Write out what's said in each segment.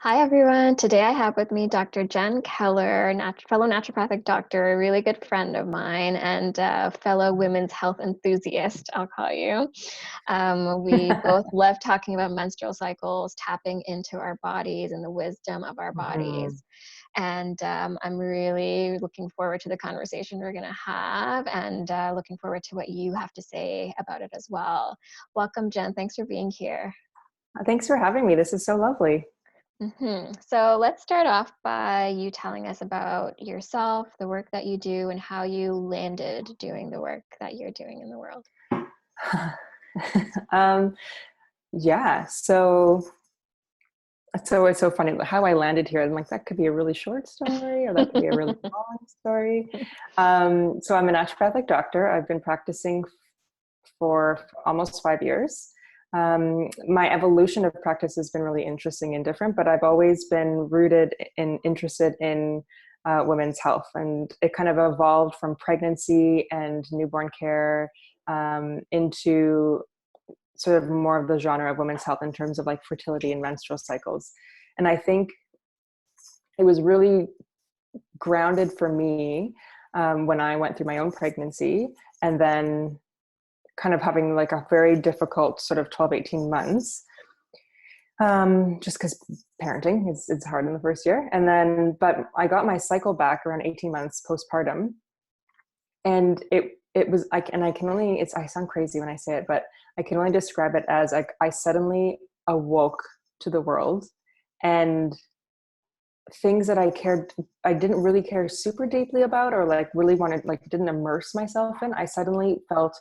Hi, everyone. Today I have with me Dr. Jenn Keller, fellow naturopathic doctor, a really good friend of mine, and fellow women's health enthusiast, I'll call you. We both love talking about menstrual cycles, tapping into our bodies and the wisdom of our Mhm. bodies. And I'm really looking forward to the conversation we're going to have and looking forward to what you have to say about it as well. Welcome, Jenn. Thanks for being here. Thanks for having me. This is so lovely. So let's start off by you telling us about yourself, the work that you do, and how you landed doing the work that you're doing in the world. um, yeah, so it's so funny how I landed here. I'm like, that could be a really short story, or that could be a really long story. So I'm a naturopathic doctor. I've been practicing for almost 5 years. My evolution of practice has been really interesting and different, but I've always been rooted and interested in women's health. And it kind of evolved from pregnancy and newborn care into sort of more of the genre of women's health in terms of like fertility and menstrual cycles. And I think it was really grounded for me when I went through my own pregnancy and then kind of having like a very difficult sort of 12, 18 months, just because parenting is hard in the first year. And then, but I got my cycle back around 18 months postpartum. And it was like, and I can only, I sound crazy when I say it, but I can only describe it as like, I suddenly awoke to the world, and things that I didn't really care super deeply about, or like really wanted, like didn't immerse myself in, I suddenly felt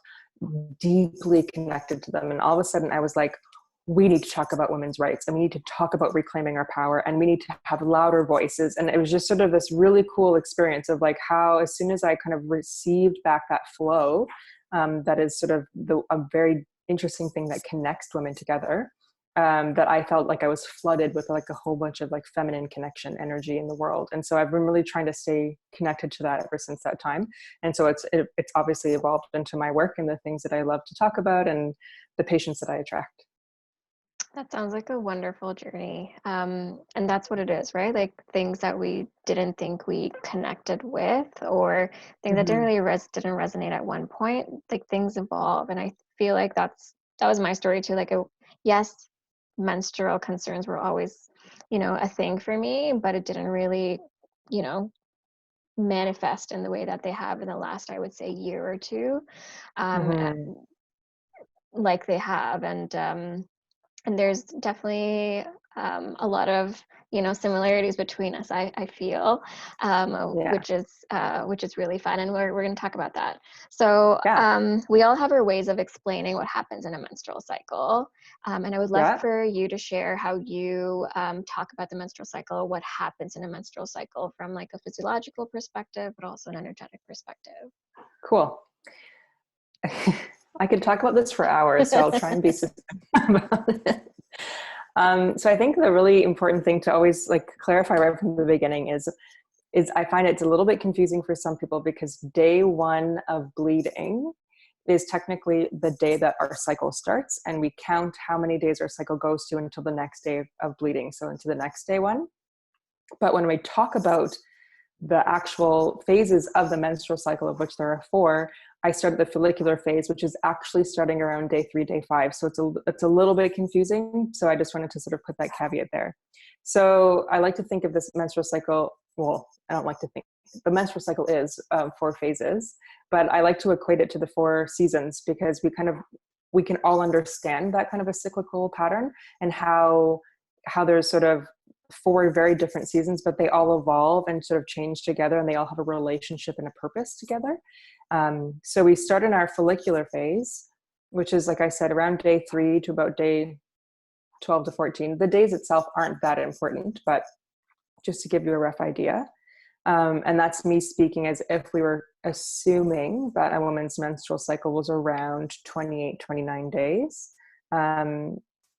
deeply connected to them. And all of a sudden I was like, we need to talk about women's rights, and we need to talk about reclaiming our power, and we need to have louder voices. And it was just sort of this really cool experience of like how, as soon as I kind of received back that flow, that is sort of a very interesting thing that connects women together, that I felt like I was flooded with like a whole bunch of like feminine connection energy in the world. And so I've been really trying to stay connected to that ever since that time. And so it's obviously evolved into my work and the things that I love to talk about and the patients that I attract. That sounds like a wonderful journey. And that's what it is, right? Like things that we didn't think we connected with, or things that Mm-hmm. didn't resonate at one point, like things evolve. And I feel like that was my story too. Yes, menstrual concerns were always, a thing for me, but it didn't really, you know, manifest in the way that they have in the last, I would say, year or two, um, uh, Mm-hmm. like they have. And there's definitely a lot of similarities between us. I feel, Yeah. which is really fun, and we're going to talk about that. So Yeah. we all have our ways of explaining what happens in a menstrual cycle, and I would love Yeah. for you to share how you talk about the menstrual cycle, what happens in a menstrual cycle from like a physiological perspective, but also an energetic perspective. Cool. I could talk about this for hours, so I'll try and be succinct about it. So I think the really important thing to always like clarify right from the beginning is I find it's a little bit confusing for some people, because day one of bleeding is technically the day that our cycle starts, and we count how many days our cycle goes to until the next day of bleeding, so into the next day one. But when we talk about the actual phases of the menstrual cycle, of which there are four, I started the follicular phase, which is actually starting around day 3, day 5. So it's a little bit confusing. So I just wanted to sort of put that caveat there. So I like to think of this menstrual cycle. Well, I don't like to think the menstrual cycle is 4 phases, but I like to equate it to the 4 seasons, because we can all understand that kind of a cyclical pattern, and how there's sort of 4 very different seasons, but they all evolve and sort of change together, and they all have a relationship and a purpose together. So we start in our follicular phase, which is, like I said, around day 3 to about day 12 to 14. The days itself aren't that important, but just to give you a rough idea. And that's me speaking as if we were assuming that a woman's menstrual cycle was around 28, 29 days.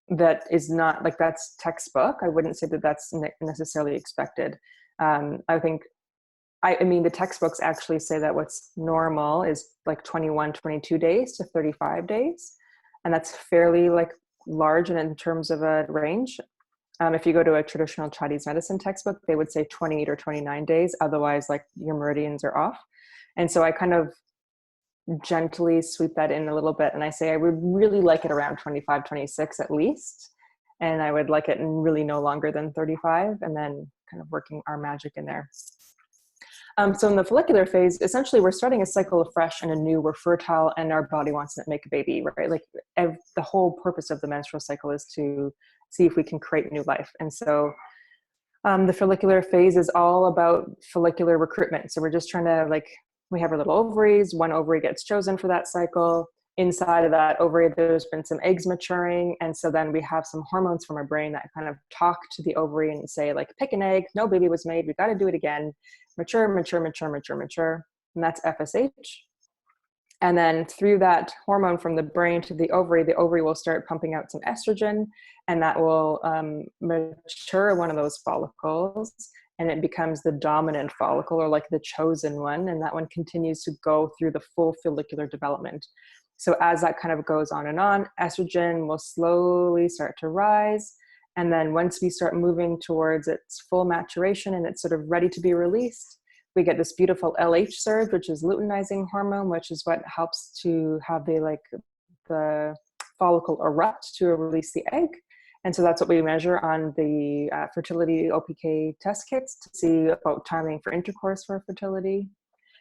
That is not like, that's textbook. I wouldn't say that that's necessarily expected. I think, I mean, the textbooks actually say that what's normal is like 21, 22 days to 35 days. And that's fairly like large and in terms of a range. If you go to a traditional Chinese medicine textbook, they would say 28 or 29 days. Otherwise, like your meridians are off. And so I kind of gently sweep that in a little bit. And I say, I would really like it around 25, 26 at least. And I would like it really no longer than 35, and then kind of working our magic in there. So in the follicular phase, essentially we're starting a cycle of fresh and anew. We're fertile and our body wants to make a baby, right? Like the whole purpose of the menstrual cycle is to see if we can create new life. And so the follicular phase is all about follicular recruitment. So we're just trying to, like, we have our little ovaries, one ovary gets chosen for that cycle. Inside of that ovary, there's been some eggs maturing. And so then we have some hormones from our brain that kind of talk to the ovary and say, like, pick an egg, no baby was made, we got to do it again. Mature, mature, mature, mature, mature. And that's FSH. And then through that hormone from the brain to the ovary will start pumping out some estrogen, and that will mature one of those follicles, and it becomes the dominant follicle, or like the chosen one. And that one continues to go through the full follicular development. So as that kind of goes on, estrogen will slowly start to rise. And then once we start moving towards its full maturation and it's sort of ready to be released, we get this beautiful LH surge, which is luteinizing hormone, which is what helps to have the follicle erupt to release the egg. And so that's what we measure on the fertility OPK test kits to see about timing for intercourse for fertility.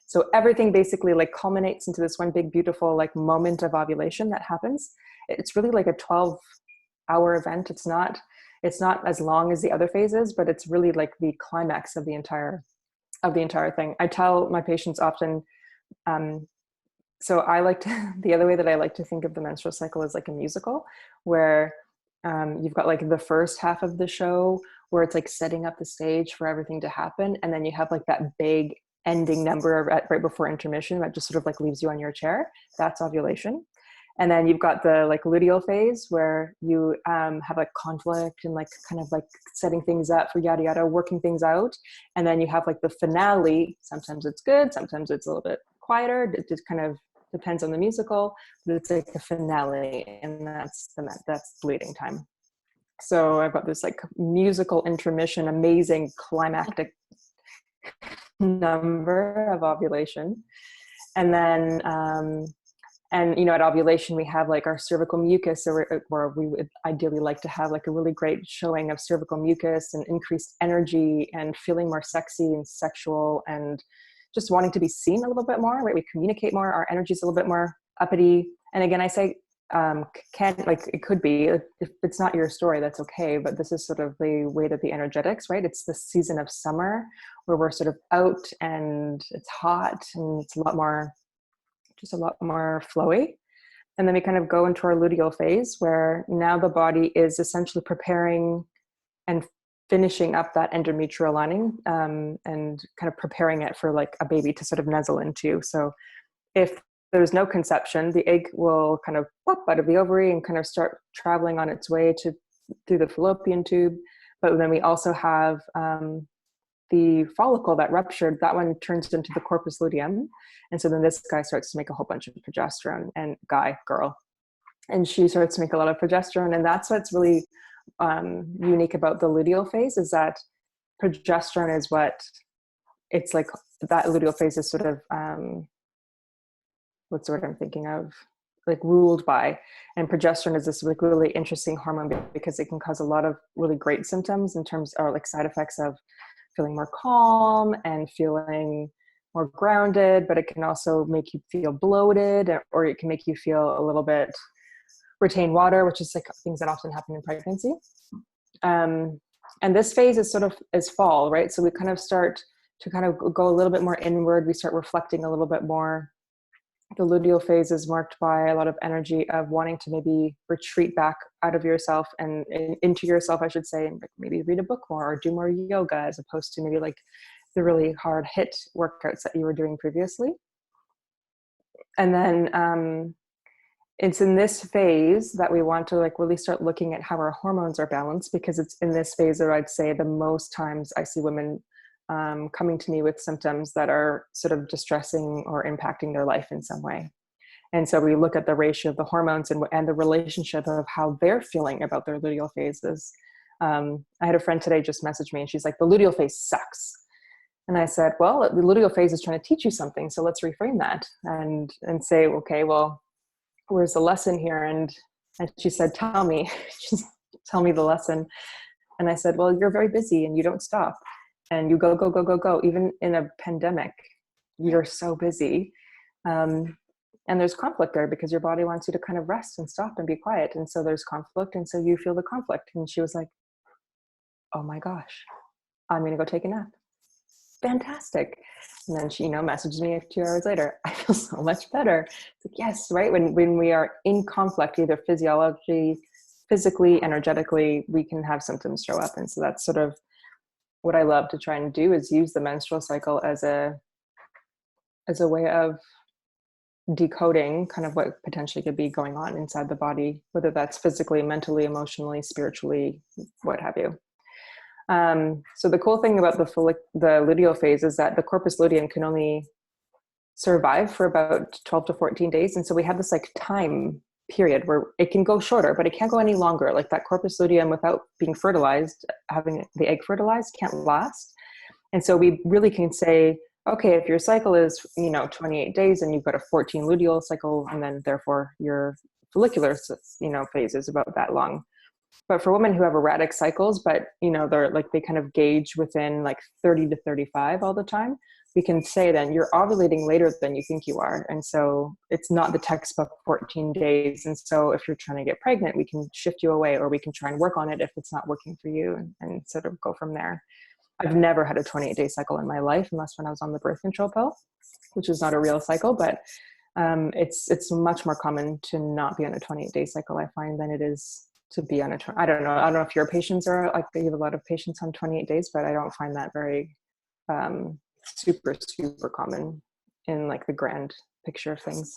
So everything basically like culminates into this one big, beautiful like moment of ovulation that happens. It's really like a 12-hour event. It's not as long as the other phases, but it's really like the climax of the entire thing. I tell my patients often, so I like to, the other way that I like to think of the menstrual cycle is like a musical, where you've got like the first half of the show where it's like setting up the stage for everything to happen. And then you have like that big ending number right before intermission that just sort of like leaves you on your chair. That's ovulation. And then you've got the like luteal phase where you have like conflict and like kind of like setting things up for yada yada, working things out. And then you have like the finale. Sometimes it's good, sometimes it's a little bit quieter. It just kind of depends on the musical, but it's like the finale, and that's bleeding time. So I've got this like musical intermission, amazing climactic number of ovulation. And then and, you know, at ovulation, we have like our cervical mucus, where we would ideally like to have like a really great showing of cervical mucus and increased energy and feeling more sexy and sexual and just wanting to be seen a little bit more, right? We communicate more, our energy is a little bit more uppity. And again, I say, it could be, if it's not your story, that's okay. But this is sort of the way that the energetics, right? It's the season of summer where we're sort of out and it's hot and it's a lot more flowy. And then we kind of go into our luteal phase, where now the body is essentially preparing and finishing up that endometrial lining and kind of preparing it for like a baby to sort of nuzzle into. So if there's no conception, the egg will kind of pop out of the ovary and kind of start traveling on its way through the fallopian tube. But then we also have the follicle that ruptured, that one turns into the corpus luteum. And so then this guy starts to make a whole bunch of progesterone, and girl. And she starts to make a lot of progesterone. And that's what's really unique about the luteal phase, is that progesterone is what it's like, that luteal phase is sort of, what's the word I'm thinking of? Like ruled by. And progesterone is this like really interesting hormone because it can cause a lot of really great symptoms in terms, or like side effects of feeling more calm and feeling more grounded, but it can also make you feel bloated, or it can make you feel a little bit retain water, which is like things that often happen in pregnancy. And this phase is fall, right? So we kind of start to kind of go a little bit more inward. We start reflecting a little bit more. The luteal phase is marked by a lot of energy of wanting to maybe retreat back out of yourself and into yourself, I should say, and maybe read a book more or do more yoga, as opposed to maybe like the really hard HIIT workouts that you were doing previously. And then it's in this phase that we want to like really start looking at how our hormones are balanced, because it's in this phase that I'd say the most times I see women coming to me with symptoms that are sort of distressing or impacting their life in some way. And so we look at the ratio of the hormones and the relationship of how they're feeling about their luteal phases. I had a friend today just message me and she's like, the luteal phase sucks. And I said, well, the luteal phase is trying to teach you something. So let's reframe that and say, okay, well, where's the lesson here? And she said, tell me, just tell me the lesson. And I said, well, you're very busy and you don't stop and you go, go, go, go, go. Even in a pandemic, you're so busy. And there's conflict there because your body wants you to kind of rest and stop and be quiet. And so there's conflict. And so you feel the conflict. And she was like, oh my gosh, I'm going to go take a nap. Fantastic. And then she, messages me 2 hours later. I feel so much better. It's like, yes, right. When we are in conflict, either physically, energetically, we can have symptoms show up. And so that's sort of what I love to try and do, is use the menstrual cycle as a way of decoding kind of what potentially could be going on inside the body, whether that's physically, mentally, emotionally, spiritually, what have you. So the cool thing about the luteal phase is that the corpus luteum can only survive for about 12 to 14 days. And so we have this like time period where it can go shorter, but it can't go any longer. Like that corpus luteum, without being fertilized, having the egg fertilized, can't last. And so we really can say, okay, if your cycle is, 28 days and you've got a 14 luteal cycle, and then therefore your follicular, phase is about that long. But for women who have erratic cycles, but, they're like, they kind of gauge within like 30 to 35 all the time, we can say then you're ovulating later than you think you are. And so it's not the textbook 14 days. And so if you're trying to get pregnant, we can shift you away, or we can try and work on it if it's not working for you, and sort of go from there. I've never had a 28-day cycle in my life, unless when I was on the birth control pill, which is not a real cycle, but it's much more common to not be on a 28-day cycle, I find, than it is to be on I don't know if your patients are like, you have a lot of patients on 28 days, but I don't find that very super, super common in like the grand picture of things.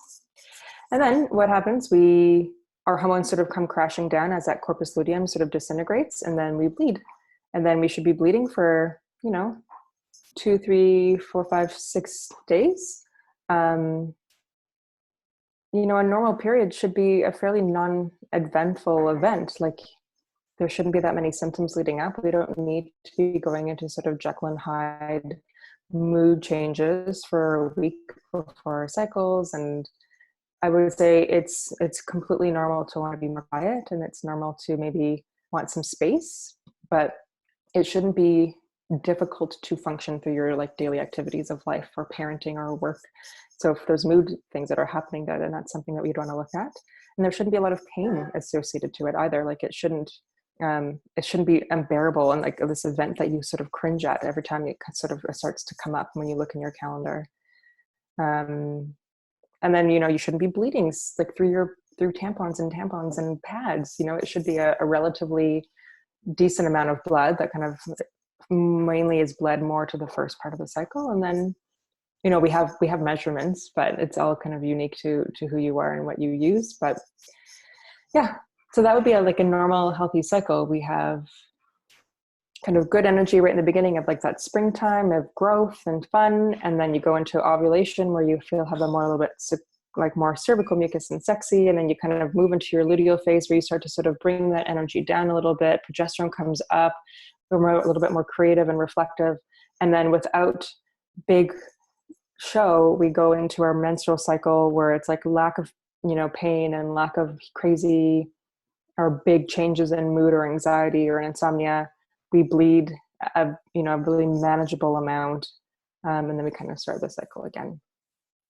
And then what happens, our hormones sort of come crashing down as that corpus luteum sort of disintegrates, and then we bleed. And then we should be bleeding for, 2, 3, 4, 5, 6 days. A normal period should be a fairly non-eventful event. Like, there shouldn't be that many symptoms leading up. We don't need to be going into sort of Jekyll and Hyde mood changes for a week before our cycles. And I would say it's completely normal to want to be more quiet, and it's normal to maybe want some space, but it shouldn't be difficult to function through your like daily activities of life, or parenting, or work. So if there's mood things that are happening, then that's something that we'd want to look at. And there shouldn't be a lot of pain associated to it either. Like, it shouldn't be unbearable and like this event that you sort of cringe at every time it sort of starts to come up when you look in your calendar. And then, you shouldn't be bleeding like through tampons and pads. It should be a relatively decent amount of blood that kind of mainly is bled more to the first part of the cycle. And then, we have measurements, but it's all kind of unique to who you are and what you use. But yeah, so that would be like a normal healthy cycle. We have kind of good energy right in the beginning of like that springtime of growth and fun. And then you go into ovulation, where you have a little bit like more cervical mucus and sexy. And then you kind of move into your luteal phase, where you start to sort of bring that energy down a little bit. Progesterone comes up, we're a little bit more creative and reflective. And then without big show, we go into our menstrual cycle, where it's like lack of, pain and lack of crazy or big changes in mood or anxiety or insomnia. We bleed a really manageable amount. And then we kind of start the cycle again.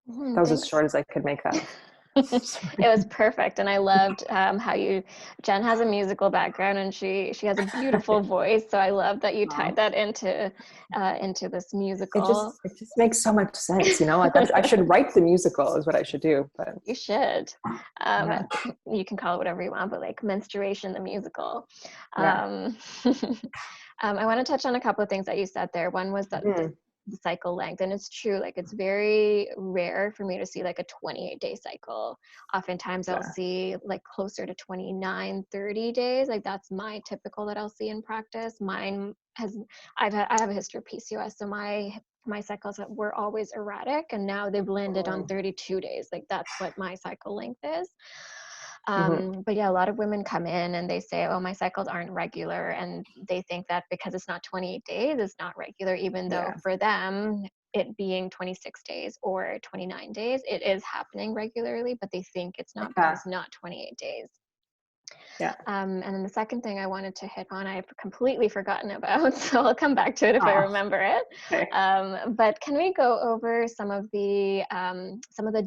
That was as short as I could make that. It was perfect. And I loved how Jenn has a musical background, and she has a beautiful voice. So I love that you tied that into this musical. It just makes so much sense, like I should write the musical is what I should do. But you should. You can call it whatever you want, but like Menstruation, the musical. Yeah. I want to touch on a couple of things that you said there. One was that the cycle length, and it's true, like it's very rare for me to see like a 28-day cycle. Oftentimes I'll see like closer to 29, 30 days. Like that's my typical that I'll see in practice. I have a history of PCOS, so my cycles were always erratic, and now they've landed on 32 days. Like that's what my cycle length is. Mm-hmm. But yeah, a lot of women come in and they say, oh, my cycles aren't regular. And they think that because it's not 28 days, it's not regular, even though Yeah. for them, it being 26 days or 29 days, it is happening regularly, but they think it's not because Yeah. it's not 28 days. Yeah. And then the second thing I wanted to hit on, I've completely forgotten about, so I'll come back to it if I Oh, remember it. okay. But can we go over some of the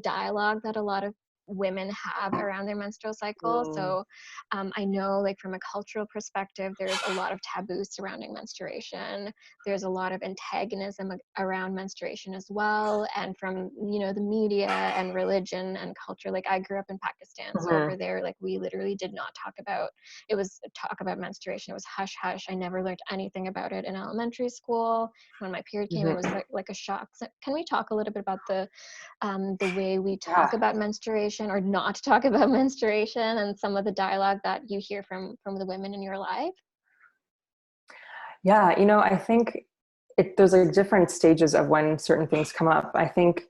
dialogue that a lot of women have around their menstrual cycle? Mm. So I know, like from a cultural perspective, there's a lot of taboos surrounding menstruation. There's a lot of antagonism around menstruation as well, and from the media and religion and culture. Like I grew up in Pakistan, so over Mm-hmm. there, like we literally did not talk about it. Was talk about menstruation, it was hush hush. I never learned anything about it in elementary school. When my period came, it was Mm-hmm. like a shock. So can we talk a little bit about the way we talk Yeah. about menstruation or not talk about menstruation, and some of the dialogue that you hear from the women in your life? Yeah. I think there's like different stages of when certain things come up. I think,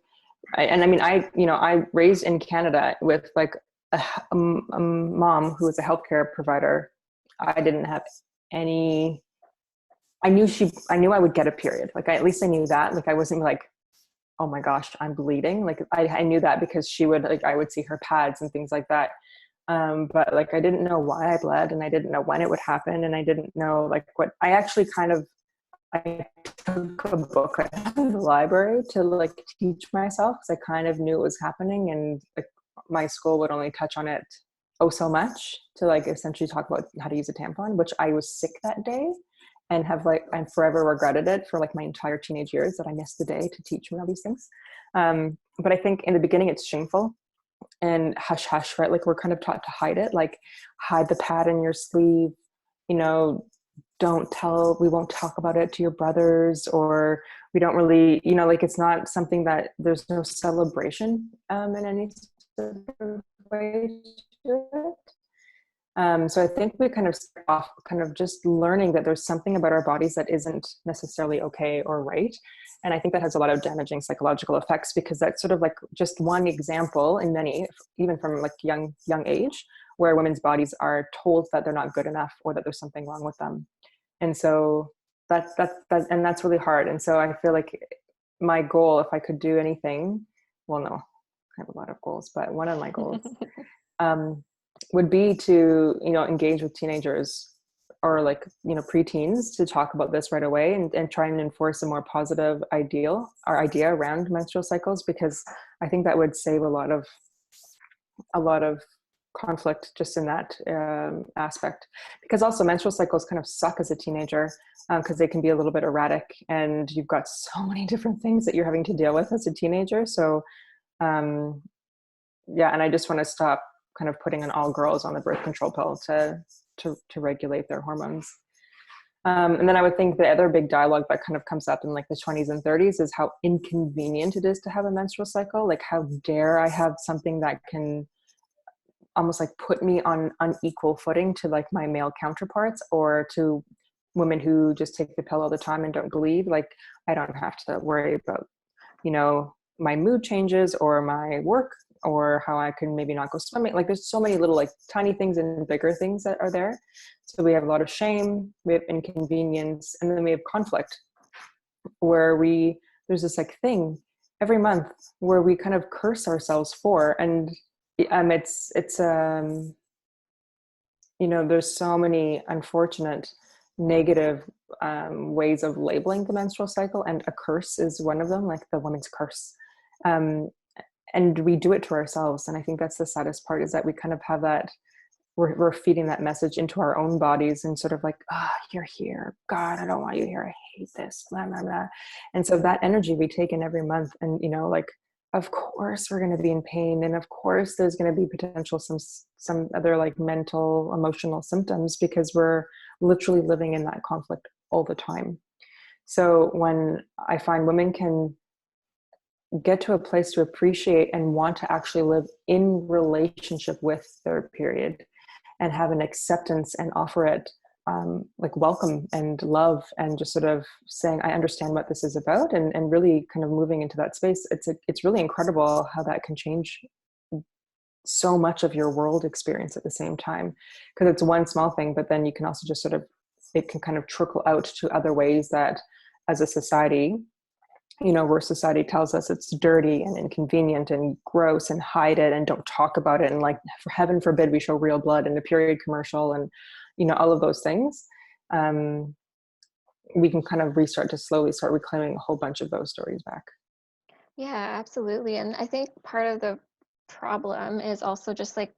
and I mean, I raised in Canada with like a mom who was a healthcare provider. I didn't have any, I knew I would get a period. Like at least I knew that. Like I wasn't like, oh my gosh, I'm bleeding. Like I knew that because I would see her pads and things like that. But like, I didn't know why I bled, and I didn't know when it would happen. And I didn't know like what I actually I took a book out of the library to like teach myself, because I kind of knew it was happening, and like my school would only touch on it oh so much to like essentially talk about how to use a tampon, which I was sick that day and have like and forever regretted it for like my entire teenage years, that I missed the day to teach me all these things. But I think in the beginning it's shameful and hush hush, right? Like we're kind of taught to hide it, like hide the pad in your sleeve, you know, we won't talk about it to your brothers, or we don't really, like it's not something that there's no celebration in any sort of way to it. So I think we kind of start off kind of just learning that there's something about our bodies that isn't necessarily okay or right. And I think that has a lot of damaging psychological effects, because that's sort of like just one example in many, even from like young age, where women's bodies are told that they're not good enough or that there's something wrong with them. And so and that's really hard. And so I feel like my goal, if I could do anything, well, no, I have a lot of goals, but one of my goals um, would be to, engage with teenagers or like, preteens, to talk about this right away, and try and enforce a more positive idea around menstrual cycles, because I think that would save a lot of conflict just in that aspect. Because also menstrual cycles kind of suck as a teenager, because they can be a little bit erratic, and you've got so many different things that you're having to deal with as a teenager. So yeah, and I just want to stop kind of putting on all girls on the birth control pill to regulate their hormones. And then I would think the other big dialogue that kind of comes up in like the 20s and 30s is how inconvenient it is to have a menstrual cycle. Like, how dare I have something that can almost like put me on unequal footing to like my male counterparts, or to women who just take the pill all the time and don't believe. Like, I don't have to worry about, my mood changes or my work, or how I can maybe not go swimming. Like, there's so many little like tiny things and bigger things that are there. So we have a lot of shame, we have inconvenience, and then we have conflict, where there's this like thing every month where we kind of curse ourselves for. And it's there's so many unfortunate negative ways of labeling the menstrual cycle, and a curse is one of them, like the woman's curse. um, and we do it to ourselves, and I think that's the saddest part, is that we kind of have that, we're feeding that message into our own bodies, and sort of like, oh, you're here, God, I don't want you here, I hate this, blah blah blah. And so that energy we take in every month, and like, of course we're going to be in pain, and of course there's going to be potential some other like mental emotional symptoms, because we're literally living in that conflict all the time. So when I find women can get to a place to appreciate and want to actually live in relationship with their period, and have an acceptance and offer it like welcome and love, and just sort of saying, I understand what this is about, and really kind of moving into that space. It's really incredible how that can change so much of your world experience at the same time, because it's one small thing, but then you can also just sort of, it can kind of trickle out to other ways that as a society, you know, where society tells us it's dirty and inconvenient and gross and hide it and don't talk about it. And like, for heaven forbid we show real blood in the period commercial and, you know, all of those things. We can kind of restart to slowly start reclaiming a whole bunch of those stories back. Yeah, absolutely. And I think part of the problem is also just like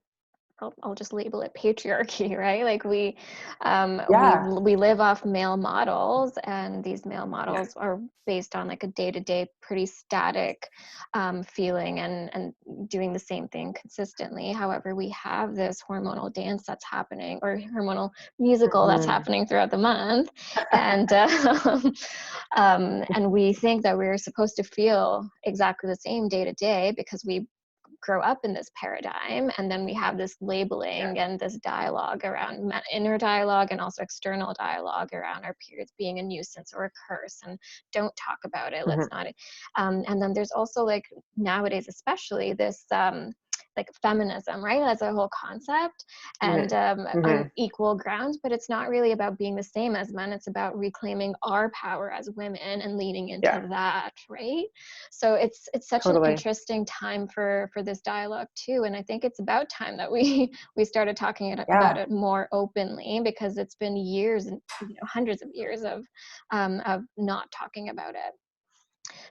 I'll just label it patriarchy, right? Like Yeah. we live off male models, and these male Yeah. models are based on like a day-to-day, pretty static feeling and doing the same thing consistently. However, we have this hormonal dance that's happening, or hormonal musical that's Mm-hmm. happening throughout the month, and and we think that we're supposed to feel exactly the same day to day because we grow up in this paradigm, and then we have this Yeah. labeling and this dialogue around inner dialogue and also external dialogue around our periods being a nuisance or a curse, and don't talk about it, let's Mm-hmm. not. And then there's also like nowadays especially this like feminism, right, as a whole concept, and on Mm-hmm. equal grounds, but it's not really about being the same as men. It's about reclaiming our power as women and leaning Yeah, into that, right? So it's such an totally. interesting time for this dialogue too, and I think it's about time that we we started talking about Yeah. it more openly, because it's been years and, you know, hundreds of years of not talking about it.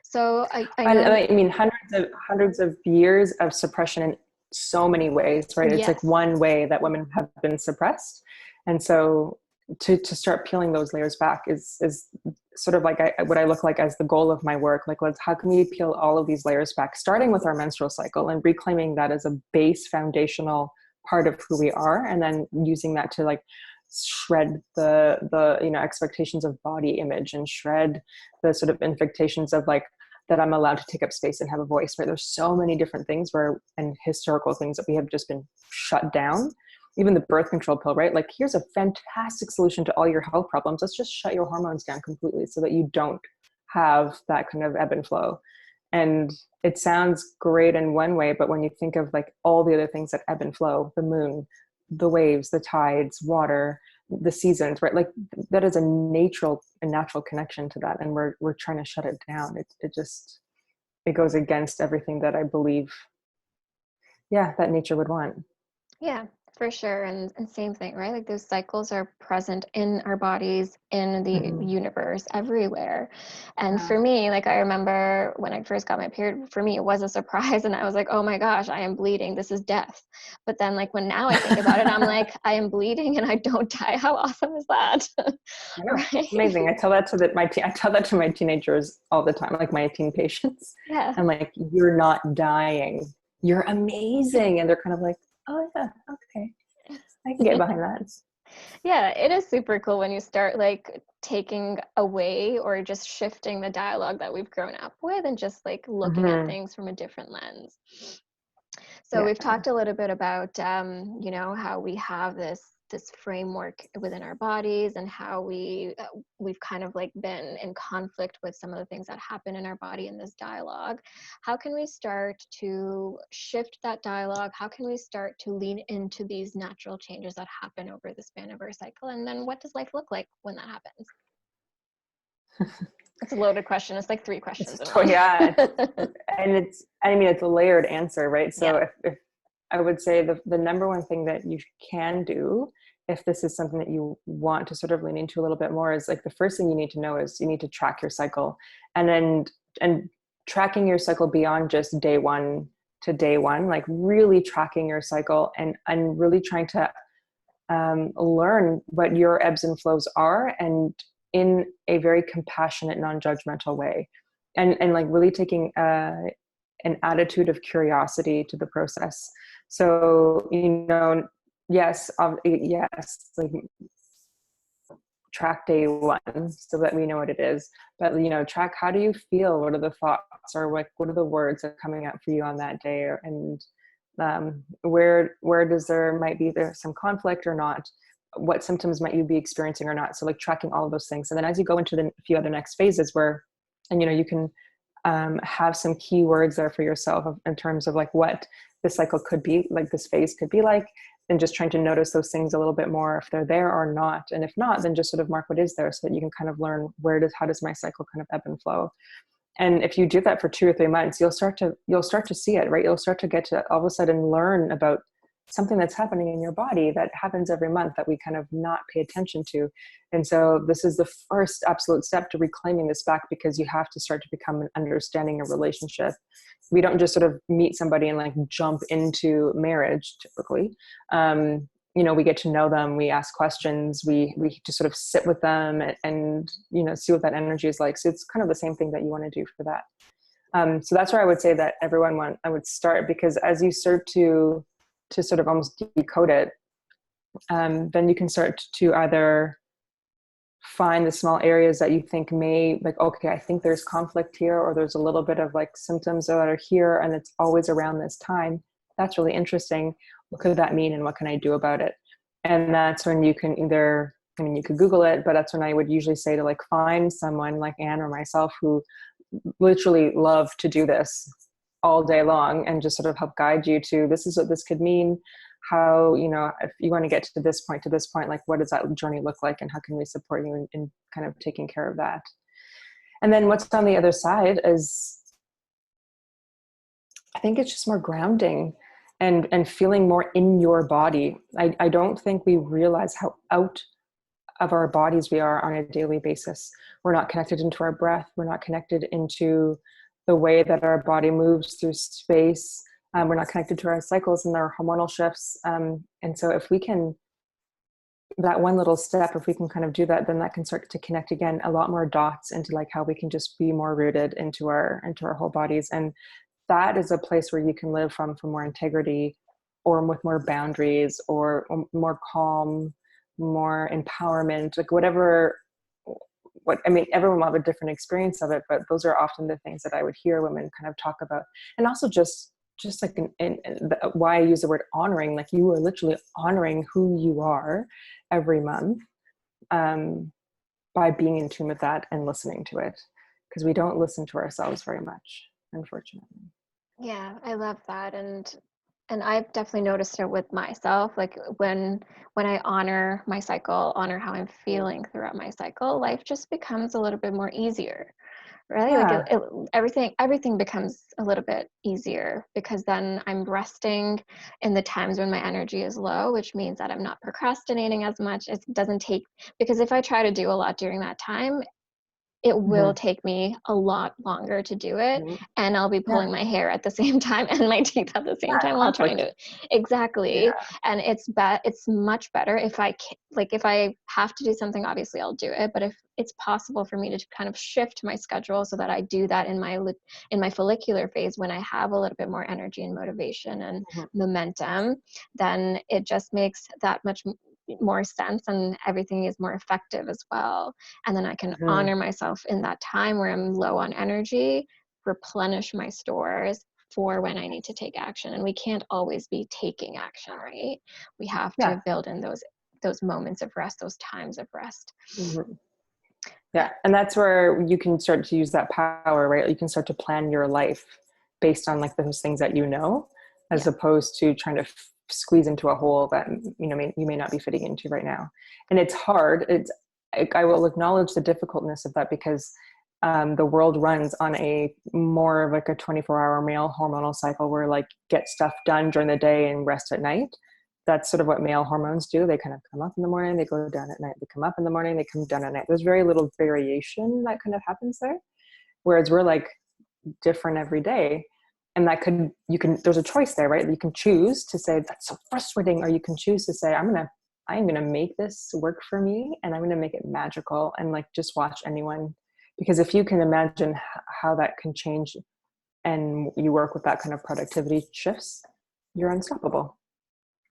So I And know. I mean, hundreds of years of suppression in so many ways, right? It's like Yes. one way that women have been suppressed. And so to start peeling those layers back is sort of like what I look like as the goal of my work. Like, how can we peel all of these layers back, starting with our menstrual cycle and reclaiming that as a base foundational part of who we are, and then using that to like shred the you know, expectations of body image, and shred the sort of infectations of like, that I'm allowed to take up space and have a voice, right? There's so many different things where, and historical things that we have just been shut down. Even the birth control pill, right? Like, here's a fantastic solution to all your health problems. Let's just shut your hormones down completely so that you don't have that kind of ebb and flow. And it sounds great in one way, but when you think of like all the other things that ebb and flow, the moon, the waves, the tides, water, the seasons, right? Like, that is a natural connection to that. And we're trying to shut it down. It just, it goes against everything that I believe, yeah, that nature would want. Yeah, for sure. And same thing, right? Like those cycles are present in our bodies, in the Mm-hmm. universe, everywhere. And Yeah. for me, like I remember when I first got my period, for me, it was a surprise. And I was like, oh my gosh, I am bleeding. This is death. But then, like, when now I think about it, I'm like, I am bleeding and I don't die. How awesome is that? I know. Right? It's amazing. I tell that to my teenagers all the time, like my teen patients. Yeah. I'm like, you're not dying. You're amazing. And they're kind of like, oh yeah, okay. I can get behind that. Yeah, it is super cool when you start like taking away or just shifting the dialogue that we've grown up with, and just like looking at Mm-hmm. things from a different lens. So Yeah. we've talked a little bit about you know, how we have this framework within our bodies, and how we've kind of like been in conflict with some of the things that happen in our body in this dialogue. How can we start to shift that dialogue? How can we start to lean into these natural changes that happen over the span of our cycle? And then what does life look like when that happens? It's a loaded question. It's like three questions in one. Yeah. And I mean, it's a layered answer, right? Yeah. So if I would say the number one thing that you can do, if this is something that you want to sort of lean into a little bit more, is like, the first thing you need to know is you need to track your cycle. And tracking your cycle beyond just day one to day one, like really tracking your cycle, and really trying to learn what your ebbs and flows are, and in a very compassionate, non-judgmental way, and like really taking an attitude of curiosity to the process. So, you know, yes, like, track day one so that we know what it is, but, you know, track, how do you feel, what are the thoughts, or what are the words that are coming up for you on that day, and where does there might be there some conflict or not, what symptoms might you be experiencing or not. So like tracking all of those things, and then as you go into the few other next phases, where, and you know, you can have some key words there for yourself in terms of like what this cycle could be like, this phase could be like, and just trying to notice those things a little bit more if they're there or not. And if not, then just sort of mark what is there so that you can kind of learn how does my cycle kind of ebb and flow. And if you do that for 2 or 3 months, you'll start to see it, right? You'll start to get to all of a sudden learn about something that's happening in your body that happens every month that we kind of not pay attention to. And so this is the first absolute step to reclaiming this back, because you have to start to become an understanding of relationship. We don't just sort of meet somebody and like jump into marriage typically. We get to know them, we ask questions, we just sort of sit with them and see what that energy is like. So it's kind of the same thing that you want to do for that. So that's where I would say that I would start, because as you start to sort of almost decode it, then you can start to either find the small areas that you think may, like, okay, I think there's conflict here, or there's a little bit of like symptoms that are here and it's always around this time. That's really interesting. What could that mean and what can I do about it? And that's when you can you could Google it, but that's when I would usually say to like find someone like Anne or myself who literally love to do this all day long and just sort of help guide you to, this is what this could mean. How, if you want to get to this point, like, what does that journey look like? And how can we support you in kind of taking care of that? And then what's on the other side is, I think it's just more grounding and feeling more in your body. I don't think we realize how out of our bodies we are on a daily basis. We're not connected into our breath. We're not connected into the way that our body moves through space. We're not connected to our cycles and our hormonal shifts. And so if we can, that one little step, if we can kind of do that, then that can start to connect again a lot more dots into like how we can just be more rooted into our whole bodies. And that is a place where you can live from more integrity, or with more boundaries, or more calm, more empowerment, like everyone will have a different experience of it, but those are often the things that I would hear women kind of talk about. And also just like why I use the word honoring, like you are literally honoring who you are every month, by being in tune with that and listening to it, because we don't listen to ourselves very much, unfortunately. Yeah, I love that. And I've definitely noticed it with myself. Like when I honor my cycle, honor how I'm feeling throughout my cycle, life just becomes a little bit more easier, right? Like Yeah. everything becomes a little bit easier, because then I'm resting in the times when my energy is low, which means that I'm not procrastinating as much. It doesn't take, because if I try to do a lot during that time, it will Mm-hmm. take me a lot longer to do it, Mm-hmm. and I'll be Yeah. pulling my hair at the same time and my teeth at the same Yeah. time while trying Conflict. to exactly. Yeah. And it's much better if if I have to do something, obviously I'll do it, but if it's possible for me to kind of shift my schedule so that I do that in my follicular phase, when I have a little bit more energy and motivation and Mm-hmm. momentum, then it just makes that much more sense, and everything is more effective as well. And then I can Mm-hmm. honor myself in that time where I'm low on energy, replenish my stores for when I need to take action. And we can't always be taking action, right? We have to Yeah. build in those moments of rest, those times of rest. Mm-hmm. Yeah. And that's where you can start to use that power, right? You can start to plan your life based on like those things that as Yeah. opposed to trying to squeeze into a hole that, you may not be fitting into right now. And it's hard. I will acknowledge the difficultness of that, because the world runs on a more of like a 24-hour male hormonal cycle, where like get stuff done during the day and rest at night. That's sort of what male hormones do. They kind of come up in the morning, they go down at night. They come up in the morning, they come down at night. There's very little variation that kind of happens there. Whereas we're like different every day. And there's a choice there, right? You can choose to say, that's so frustrating. Or you can choose to say, I'm going to make this work for me, and I'm going to make it magical, and like, just watch anyone. Because if you can imagine how that can change, and you work with that kind of productivity shifts, you're unstoppable.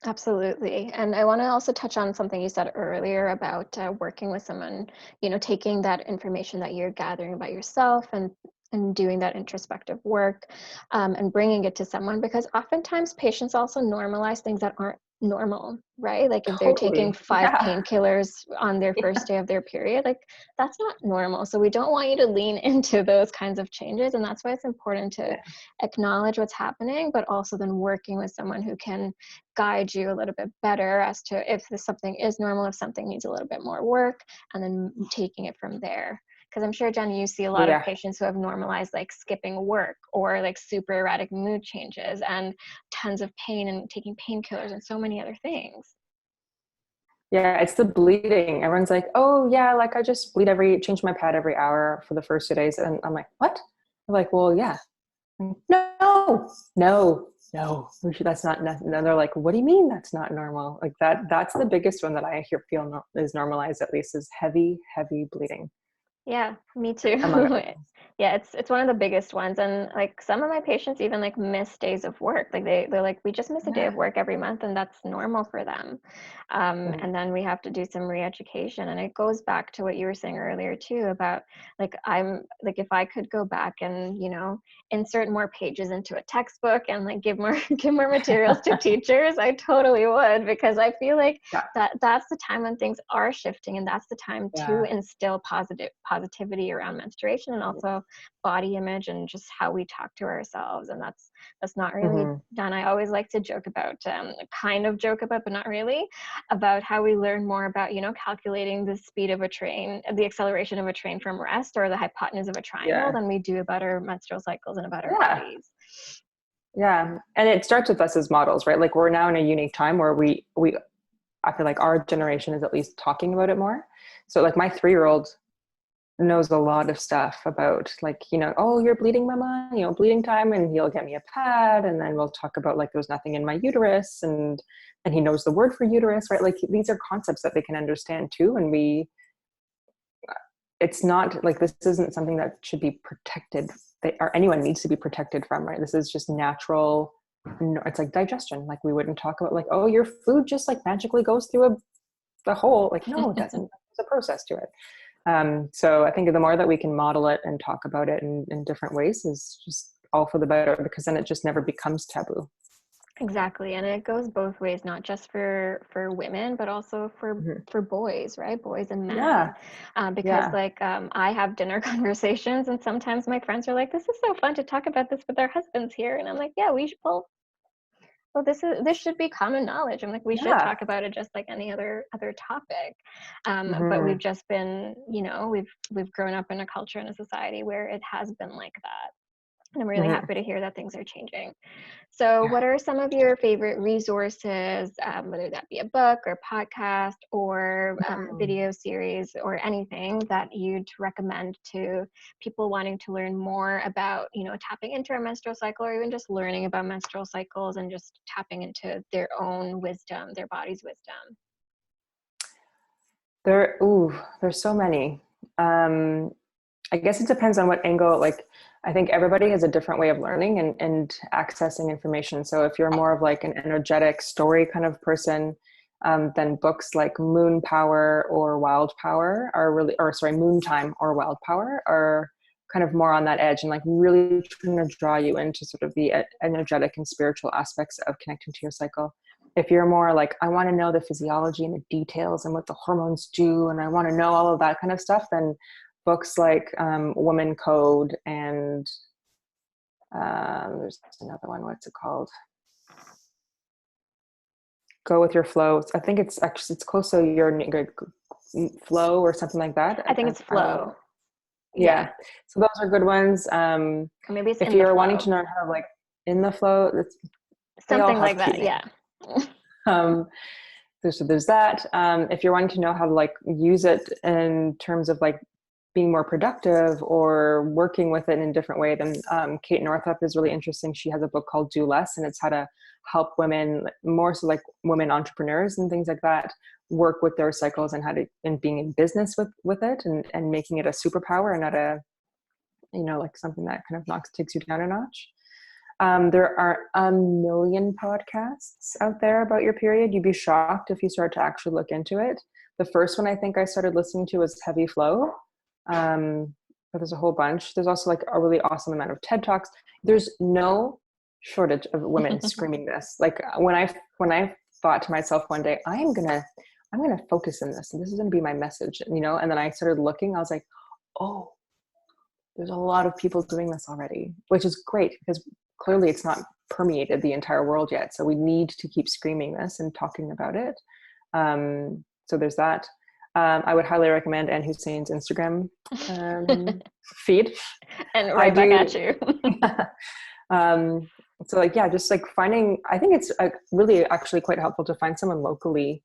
Absolutely. And I want to also touch on something you said earlier about working with someone, taking that information that you're gathering about yourself and doing that introspective work, and bringing it to someone, because oftentimes patients also normalize things that aren't normal, right? Like if they're taking Totally. 5 Yeah. painkillers on their first Yeah. day of their period, like that's not normal. So we don't want you to lean into those kinds of changes. And that's why it's important to Yeah. acknowledge what's happening, but also then working with someone who can guide you a little bit better as to if this something is normal, if something needs a little bit more work, and then taking it from there. Because I'm sure, Jen, you see a lot of Yeah. patients who have normalized like skipping work or like super erratic mood changes and tons of pain and taking painkillers and so many other things. Yeah, it's the bleeding. Everyone's like, oh yeah, like I just bleed change my pad every hour for the first 2 days. And I'm like, what? They're like, well, yeah. I'm like, no, that's not, and they're like, what do you mean that's not normal? Like that's the biggest one that I feel is normalized, at least, is heavy, heavy bleeding, Yeah, me too. among other things. Yeah, it's one of the biggest ones. And like some of my patients even like miss days of work. Like they're like, we just miss a day Yeah. of work every month, and that's normal for them. Mhm. And then we have to do some re-education. And it goes back to what you were saying earlier too about like I'm like if I could go back and, insert more pages into a textbook and like give more give more materials to teachers, I totally would, because I feel like Yeah. that's the time when things are shifting, and that's the time to Yeah. instill positivity around menstruation and also body image and just how we talk to ourselves. And that's not really Hmm. done. I always like to joke about, kind of joke about, but not really, about how we learn more about, calculating the speed of a train, the acceleration of a train from rest, or the hypotenuse of a triangle, Yeah. than we do about our menstrual cycles and about our Yeah. bodies. Yeah. And it starts with us as models, right? Like we're now in a unique time where we I feel like our generation is at least talking about it more. So like my 3-year-old knows a lot of stuff about, like, oh, you're bleeding, mama, bleeding time, and he'll get me a pad, and then we'll talk about like there's nothing in my uterus, and he knows the word for uterus, right? Like these are concepts that they can understand too, and it's not like this isn't something that should be protected, or anyone needs to be protected from, right? This is just natural. It's like digestion. Like we wouldn't talk about like, oh, your food just like magically goes through the hole. Like, no, it doesn't. There's a process to it. So I think the more that we can model it and talk about it in different ways is just all for the better, because then it just never becomes taboo. Exactly, and it goes both ways, not just for women, but also Mhm. for boys, right? Boys and men, Yeah. because Yeah. like I have dinner conversations, and sometimes my friends are like, "This is so fun to talk about this with our husbands here," and I'm like, "Yeah, we should, well, this should be common knowledge." I'm like, "We should Yeah. talk about it just like any other topic," but we've Hmm. just been, we've grown up in a culture and a society where it has been like that, and I'm really Hmm. happy to hear that things are changing. So, Yeah. what are some of your favorite resources, whether that be a book or podcast or video series or anything that you'd recommend to people wanting to learn more about, tapping into our menstrual cycle, or even just learning about menstrual cycles and just tapping into their own wisdom, their body's wisdom? There's so many. Um, I guess it depends on what angle, like, I think everybody has a different way of learning and accessing information. So if you're more of like an energetic story kind of person, then books like Moon Power or Wild Power are really, or sorry, Moon Time or Wild Power are kind of more on that edge and like really trying to draw you into sort of the energetic and spiritual aspects of connecting to your cycle. If you're more like, I want to know the physiology and the details and what the hormones do, and I want to know all of that kind of stuff, then books like Woman Code and there's another one. What's it called? Go with Your Flow. I think it's actually it's close to Your Flow or something like that. I think it's I don't flow. know. Yeah. Yeah, so those are good ones. Or maybe it's If in the you're wanting to flow. learn how to like in the flow, they all Something like have cute that. names. Yeah. Um, there's that. If you're wanting to know how to like use it in terms of like being more productive or working with it in a different way, then Kate Northrup is really interesting. She has a book called Do Less, and it's how to help women, more so like women entrepreneurs and things like that, work with their cycles and how to, and being in business with it, and making it a superpower and not a, like something that kind of takes you down a notch. There are a million podcasts out there about your period. You'd be shocked if you start to actually look into it. The first one I think I started listening to was Heavy Flow. But there's a whole bunch. There's also like a really awesome amount of TED Talks. There's no shortage of women screaming this. Like when I thought to myself one day, I'm gonna focus in this, and this is gonna be my message, you know. And then I started looking. I was like, oh, there's a lot of people doing this already, which is great because clearly it's not permeated the entire world yet. So we need to keep screaming this and talking about it. So there's that. I would highly recommend Ann Hussain's Instagram feed. And I right back do. at you. um, so like, yeah, just like finding, I think it's really actually quite helpful to find someone locally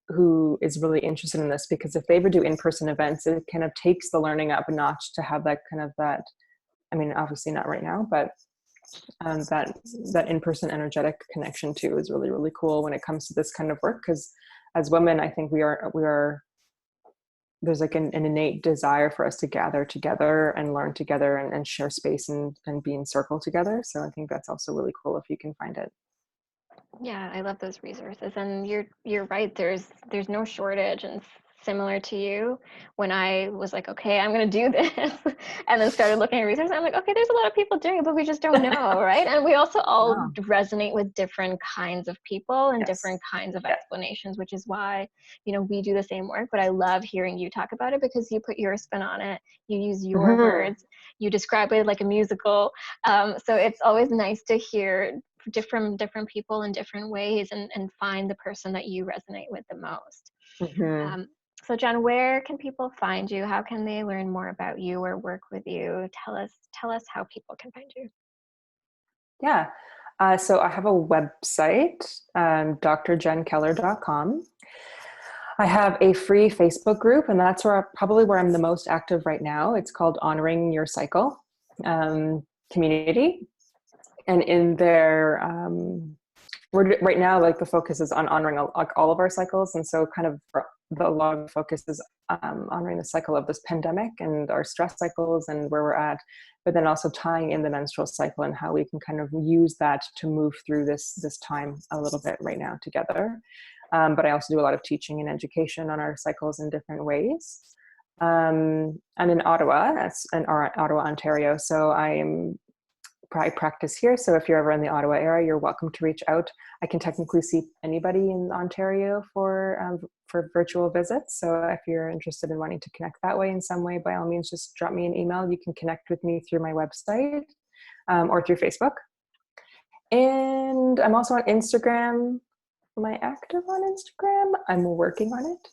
who is really interested in this, because if they ever do in-person events, it kind of takes the learning up a notch to have that kind of that, I mean, obviously not right now, but that in-person energetic connection too is really, really cool when it comes to this kind of work. Because as women, I think we are there's like an innate desire for us to gather together and learn together and share space and be in circle together. So I think that's also really cool if you can find it. Yeah, I love those resources, and you're right. There's no shortage, and similar to you, when I was like, okay, I'm gonna do this, and then started looking at resources, I'm like, okay, there's a lot of people doing it, but we just don't know, right? And we also all Wow. resonate with different kinds of people and Yes. different kinds of Yeah. explanations, which is why, we do the same work. But I love hearing you talk about it because you put your spin on it, you use your Mm-hmm. words, you describe it like a musical. So it's always nice to hear different people in different ways, and find the person that you resonate with the most. Mm-hmm. So Jenn, where can people find you? How can they learn more about you or work with you? Tell us how people can find you. Yeah. So I have a website, drjenkeller.com. I have a free Facebook group, and that's probably where I'm the most active right now. It's called Honoring Your Cycle Community. And in there, we're right now, like the focus is on honoring all of our cycles. And so kind of a lot of focus is honoring the cycle of this pandemic and our stress cycles and where we're at, but then also tying in the menstrual cycle and how we can kind of use that to move through this time a little bit right now together. But I also do a lot of teaching and education on our cycles in different ways. I'm in Ottawa, Ottawa, Ontario. So I practice here. So if you're ever in the Ottawa area, you're welcome to reach out. I can technically see anybody in Ontario for virtual visits. So if you're interested in wanting to connect that way in some way, by all means, just drop me an email. You can connect with me through my website or through Facebook. And I'm also on Instagram. Am I active on Instagram? I'm working on it,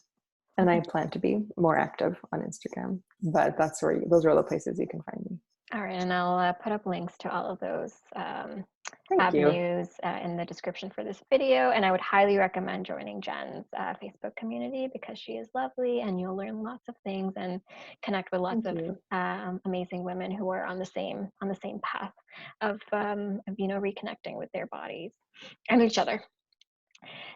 and I plan to be more active on Instagram. But those are all the places you can find me. All right, and I'll put up links to all of those Thank you. avenues in the description for this video. And I would highly recommend joining Jenn's Facebook community because she is lovely, and you'll learn lots of things and connect with lots Thank of you. amazing women who are on the same path of reconnecting with their bodies and each other.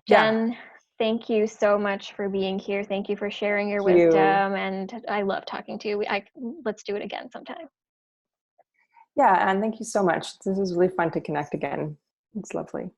Yeah. Jenn, thank you so much for being here. Thank you for sharing your Thank you. wisdom, and I love talking to you. Let's do it again sometime. Yeah, and thank you so much. This is really fun to connect again. It's lovely.